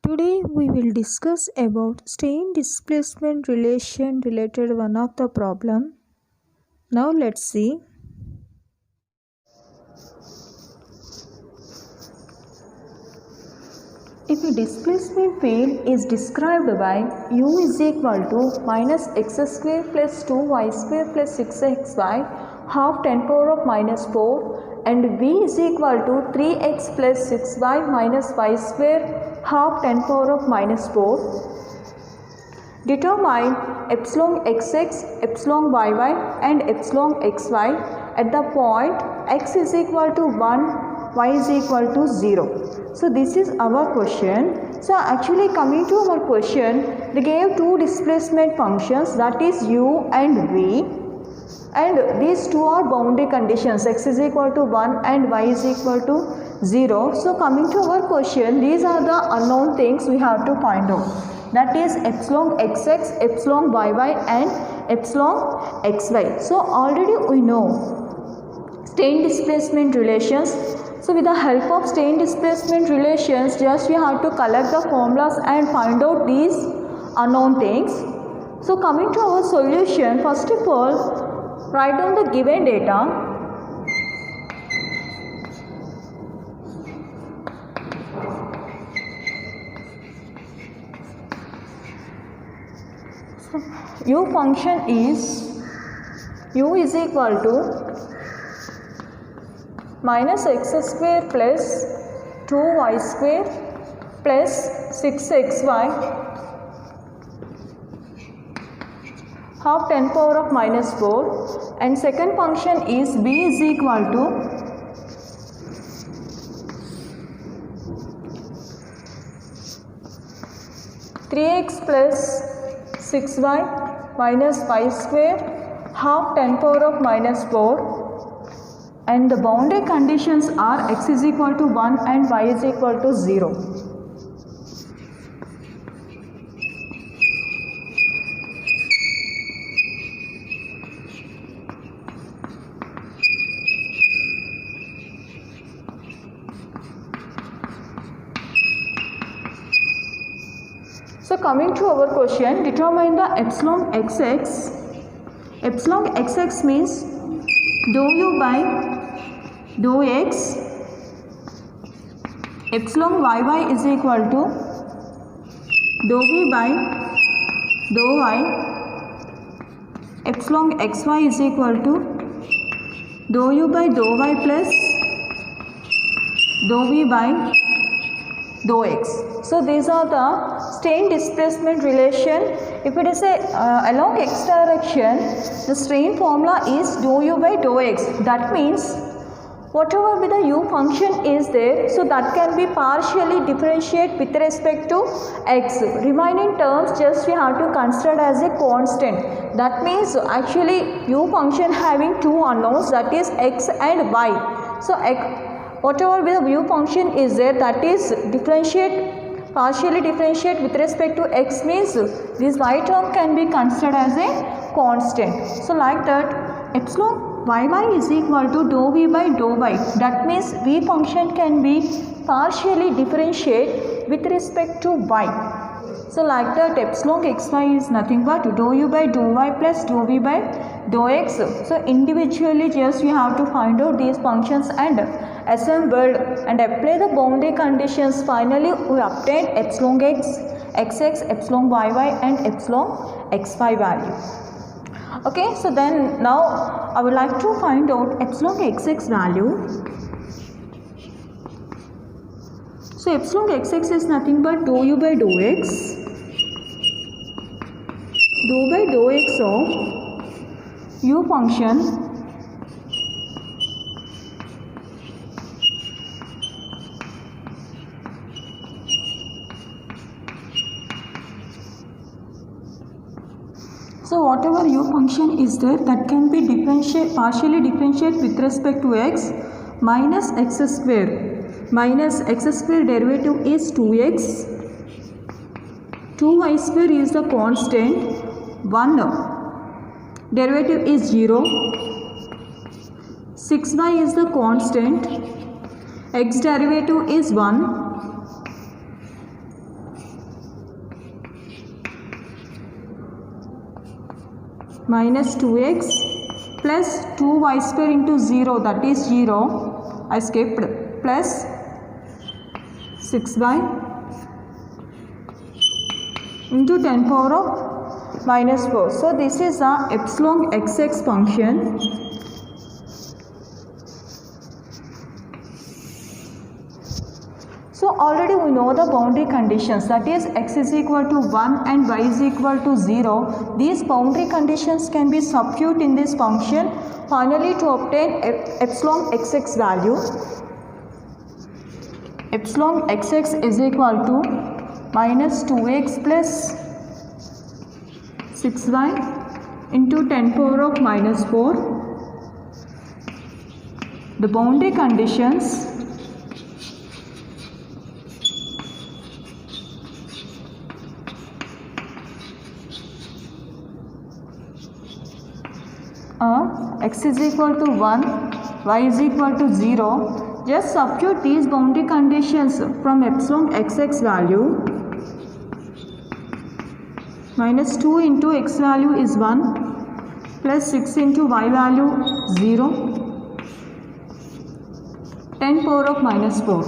Today we will discuss about strain displacement relation related one of the problem. Now let's see. If a displacement field is described by u is equal to minus x square plus 2y square plus 6xy half 10 power of minus 4 and v is equal to 3x plus 6y minus y square half 10 power of minus 4. Determine epsilon xx, epsilon yy and epsilon xy at the point x is equal to 1, y is equal to 0. So this is our question. So actually coming to our question, they gave two displacement functions, that is u and v, and these two are boundary conditions, x is equal to 1 and y is equal to 0. So coming to our question, these are the unknown things we have to find out, that is epsilon xx, epsilon yy and epsilon xy. So already we know strain displacement relations. So with the help of strain displacement relations, just we have to collect the formulas and find out these unknown things. So coming to our solution, first of all, write down the given data. So, u function is u is equal to minus x square plus 2y square plus 6xy half 10 power of minus 4, and second function is b is equal to three x plus 6y minus y square half 10 power of minus 4, and the boundary conditions are x is equal to 1 and y is equal to 0. So coming to our question, determine the epsilon xx. Epsilon xx means dou u by dou x, epsilon yy is equal to dou v by dou y, epsilon xy is equal to dou u by dou y plus dou v by dou x. So these are the strain displacement relation. If it is along x direction, the strain formula is dou u by dou x. That means whatever be the u function is there, so that can be partially differentiate with respect to x. Remaining terms just we have to consider as a constant. That means actually u function having two unknowns, that is x and y. So whatever be the u function is there, that is partially differentiate with respect to x, means this y term can be considered as a constant. So like that, epsilon yy is equal to dou v by dou y. That means v function can be partially differentiate with respect to y. So like that, epsilon xy is nothing but dou u by dou y plus dou v by dou x. So individually just we have to find out these functions and assembled and apply the boundary conditions. Finally we obtain epsilon xx, epsilon yy and epsilon xy value. Okay, so then now I would like to find out epsilon xx value. So epsilon xx is nothing but dou u by dou x, dou by dou x of u function So whatever u function is there, that can be partially differentiate with respect to x, minus x square. Minus x square derivative is 2x, 2y square is the constant, 1 derivative is 0, 6y is the constant, x derivative is 1, minus 2x plus 2y square into 0, that is 0, I skipped, plus 6y into 10 power of minus 4. So this is a epsilon xx function. So already we know the boundary conditions, that is x is equal to 1 and y is equal to 0. These boundary conditions can be substituted in this function finally to obtain epsilon xx value. Epsilon xx is equal to minus 2x plus 6y into 10 power of minus 4. The boundary conditions x is equal to 1, y is equal to 0. Just substitute these boundary conditions from epsilon xx value. Minus 2 into x value is 1 plus 6 into y value 0. 10 power of minus 4.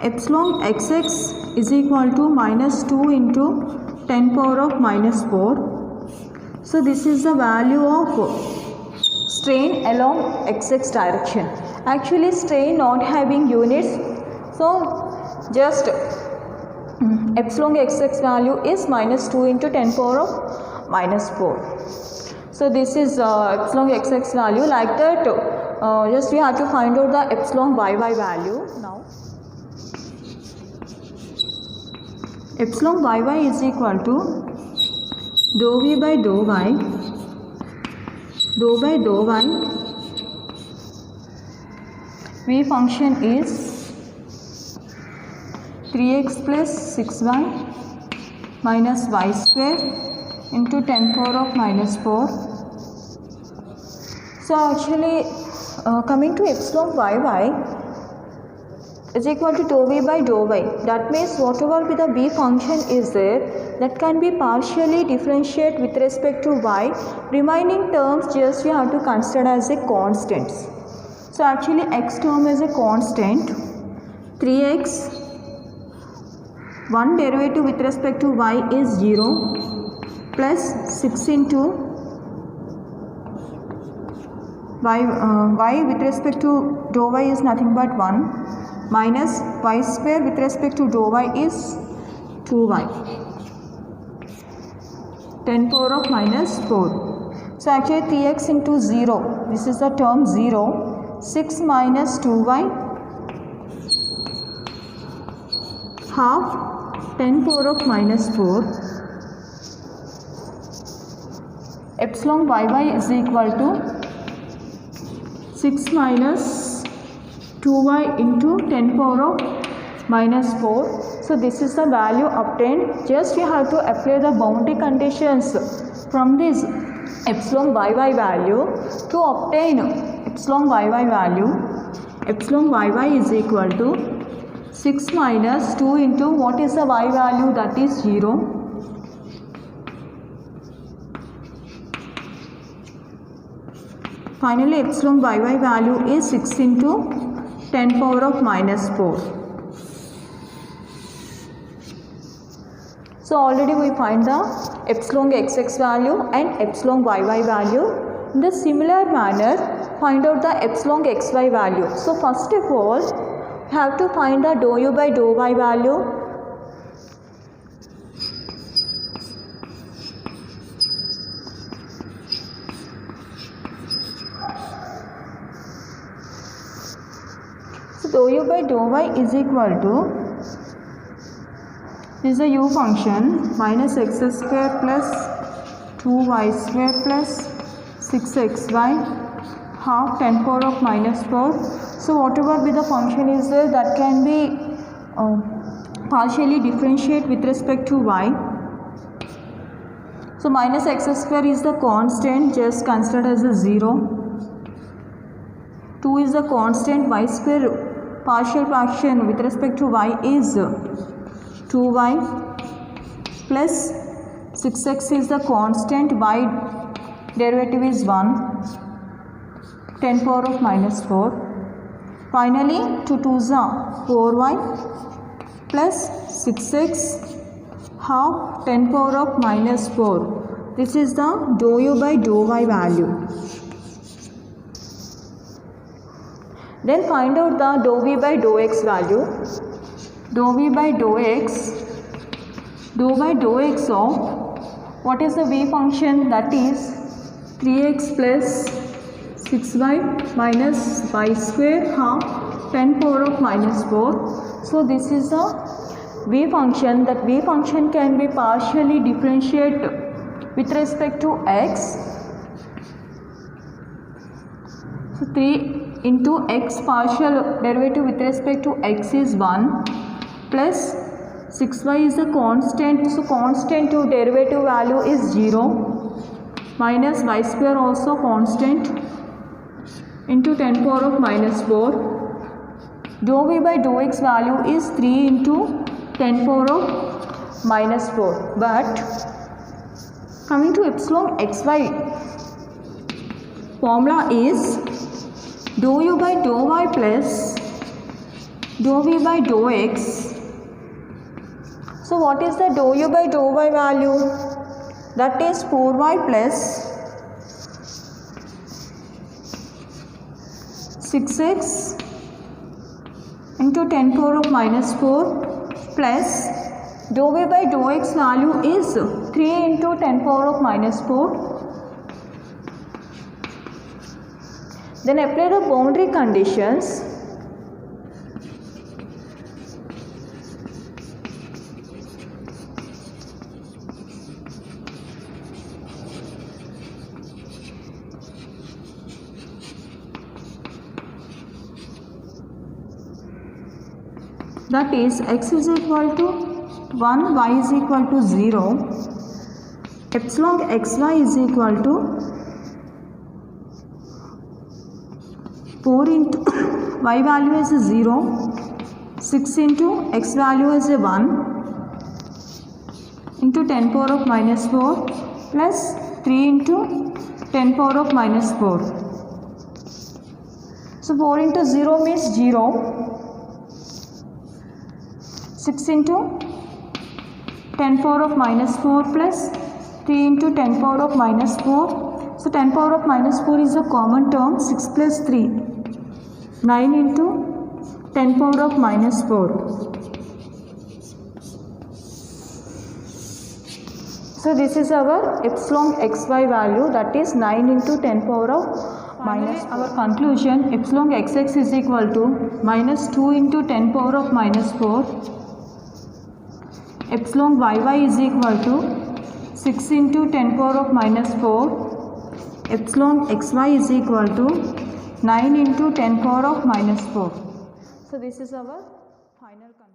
Epsilon xx is equal to minus 2 into 10 power of minus 4. So this is the value of strain along xx direction. Actually strain not having units, so just epsilon xx value is minus 2 into 10 power of minus 4. So this is epsilon xx value. Like that just we have to find out the epsilon yy value now. Epsilon yy is equal to dou v by dou y, dou by dou y, v function is 3x plus 6y minus y square into 10 power of minus 4. So actually coming to epsilon yy is equal to dou v by dou y. That means whatever be the v function is there, that can be partially differentiated with respect to y. Remaining terms just we have to consider as a constants. So actually x term is a constant. 3x, one derivative with respect to y is 0 plus 6 into y with respect to dou y is nothing but 1 minus y square with respect to dou y is 2y. 10 power of minus 4. So actually 3x into 0, this is the term 0, 6 minus 2y, half 10 power of minus 4. Epsilon yy is equal to 6 minus 2y into 10 power of minus 4. So this is the value obtained. Just we have to apply the boundary conditions from this epsilon yy value to obtain epsilon yy value. Epsilon yy is equal to 6 minus 2 into what is the y value, that is 0. Finally epsilon yy value is 6 into 10 power of minus 4. So already we find the epsilon xx value and epsilon yy value. In the similar manner, find out the epsilon xy value. So first of all, we have to find the dou u by dou y value. So dou u by dou y is equal to, this is a u function, minus x square plus 2y square plus 6xy, half 10 power of minus 4. So whatever be the function is there, that can be partially differentiate with respect to y. So minus x square is the constant, just considered as a 0. 2 is the constant, y square partial fraction with respect to y is 2y plus 6x is the constant, y derivative is 1, 10 power of minus 4. Finally 2 2s are 4y plus 6x half 10 power of minus 4. This is the dou u by dou y value. Then find out the dou v by dou x value. Dou v by dou x of what is the v function, that is 3x plus 6y minus y square half 10 power of minus 4. So this is the v function. That v function can be partially differentiated with respect to x. So 3 into x partial derivative with respect to x is 1 plus 6y is a constant. So constant to derivative value is 0 minus y square also constant into 10 power of minus 4. Dou v by dou x value is 3 into 10 power of minus 4. But coming to epsilon xy, formula is dou u by dou y plus dou v by dou x. So what is the dou u by dou y value? That is 4y plus 6x into 10 power of minus 4 plus dou v by dou x value is 3 into 10 power of minus 4. Then apply the boundary conditions. That is x is equal to 1, y is equal to 0, epsilon xy is equal to 4 into y value is 0, 6 into x value is 1 into 10 power of minus 4 plus 3 into 10 power of minus 4. So 4 into 0 means 0. 6 into 10 power of minus 4 plus 3 into 10 power of minus 4. So 10 power of minus 4 is a common term. 6 plus 3, 9 into 10 power of minus 4. So this is our epsilon xy value, that is 9 into 10 power of minus 4. Our conclusion, epsilon xx is equal to minus 2 into 10 power of minus 4. Epsilon yy is equal to 6 into 10 power of minus 4. Epsilon xy is equal to 9 into 10 power of minus 4. So this is our final conclusion.